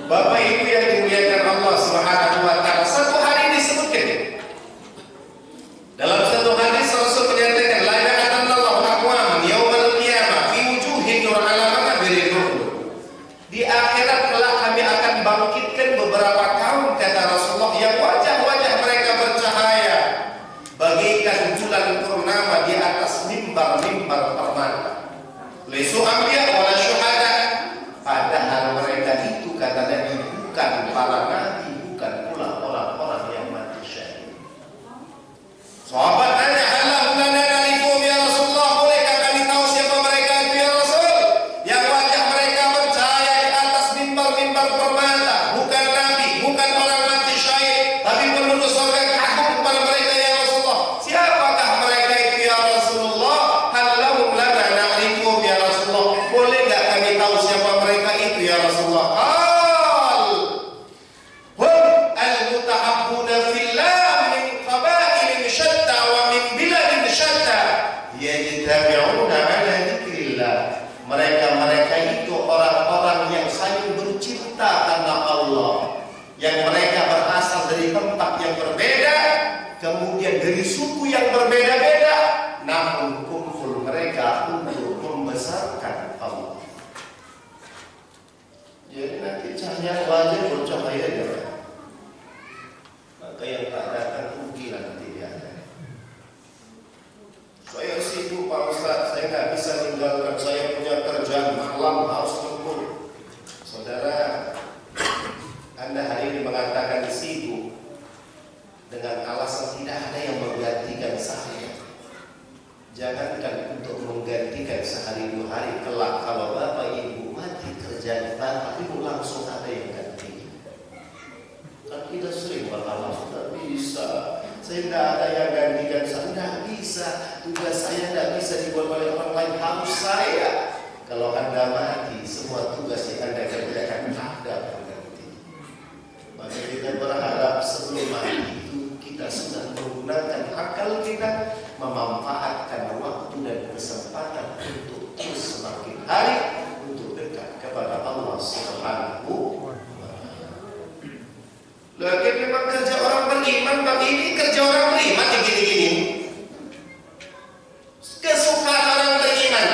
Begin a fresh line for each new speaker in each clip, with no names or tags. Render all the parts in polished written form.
Bapak Ibu yang dimuliakan Allah Subhanahu wa taala, satu hari disebutkan. Dalam satu hadis Rasul menyatakan, la ya'lamallahu aqwaman yaumal qiyamah fi wujuhin nur alamana biridul. Di akhirat kelak kami akan bangkitkan beberapa kaum, kata Rasulullah, yang wajah-wajah mereka bercahaya bagaikan bulan purnama di atas mimbar-mimbar permata. Laisu anbiya wala syuhada. Padahal mereka itu, kata Nabi, bukan para nabi, bukan pula orang-orang yang mati syahid. Sahabat tanya, "Halahu lana na'rifum ya Rasulullah?" Bolehkah kami tahu siapa mereka itu ya Rasul? Yang wajah mereka bercahaya di atas mimbar-mimbar permata, bukan nabi, bukan orang mati syahid, tapi penduduk surga. Kagum kepada mereka ya Rasulullah. Siapakah mereka itu ya Rasulullah? Halahu lana na'rifum ya Rasulullah. Boleh enggak kami tahu siapa mereka itu ya Rasulullah? Mereka itu orang-orang yang saling bercinta karena Allah, yang mereka berasal dari tempat yang berbeda, kemudian dari suku yang berbeda-beda, namun kumpul mereka untuk membesarkan Allah. Jadi nanti cahaya wajah bercahaya ya. Maka yang tak datang rugi nanti dia. Saya sibuk Pak Ustaz, saya nggak bisa tinggalkan, saya punya kerjaan malam harus lembur. Saudara, Anda hari ini mengatakan sibuk dengan alasan tidak ada yang menggantikan saya. Jangankan untuk menggantikan sehari dua hari, kelak kalau Bapak Ibu mati kerjaan Bapak Ibu langsung ada yang ganti. Kan kita sering beralasan tidak bisa. Saya tidak ada yang gantikan, saya tidak bisa. Tugas saya tidak bisa dibuat oleh orang lain, harus saya. Kalau Anda mati, semua tugas yang Anda kerjakan ada pengganti. Maka kita berharap sebelum mati itu kita sudah menggunakan akal kita, memanfaatkan waktu dan kesempatan untuk terus semakin hari untuk dekat kepada Allah Subhanahu wa Ta'ala. Lagi memang kerja orang beriman, Bang, ini kerja orang beriman yang gini-gini. Kesukaan orang beriman,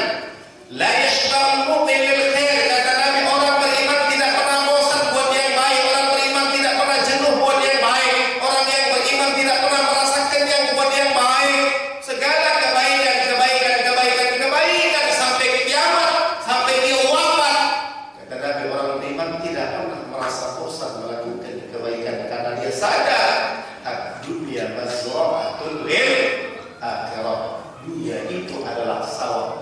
la yashba'ul mu'min lil khair, kata Nabi, orang beriman tidak pernah bosan buat yang baik, orang beriman tidak pernah jenuh buat yang baik, orang yang beriman tidak pernah merasa kenyang buat yang baik. Segala kebaikan sampai kiamat, sampai dia wafat, kata Nabi, orang beriman tidak pernah merasa bosan melakukan kebaikan karena dia sadar dunia mazra'atul lil akhirah. Dunia itu adalah sawah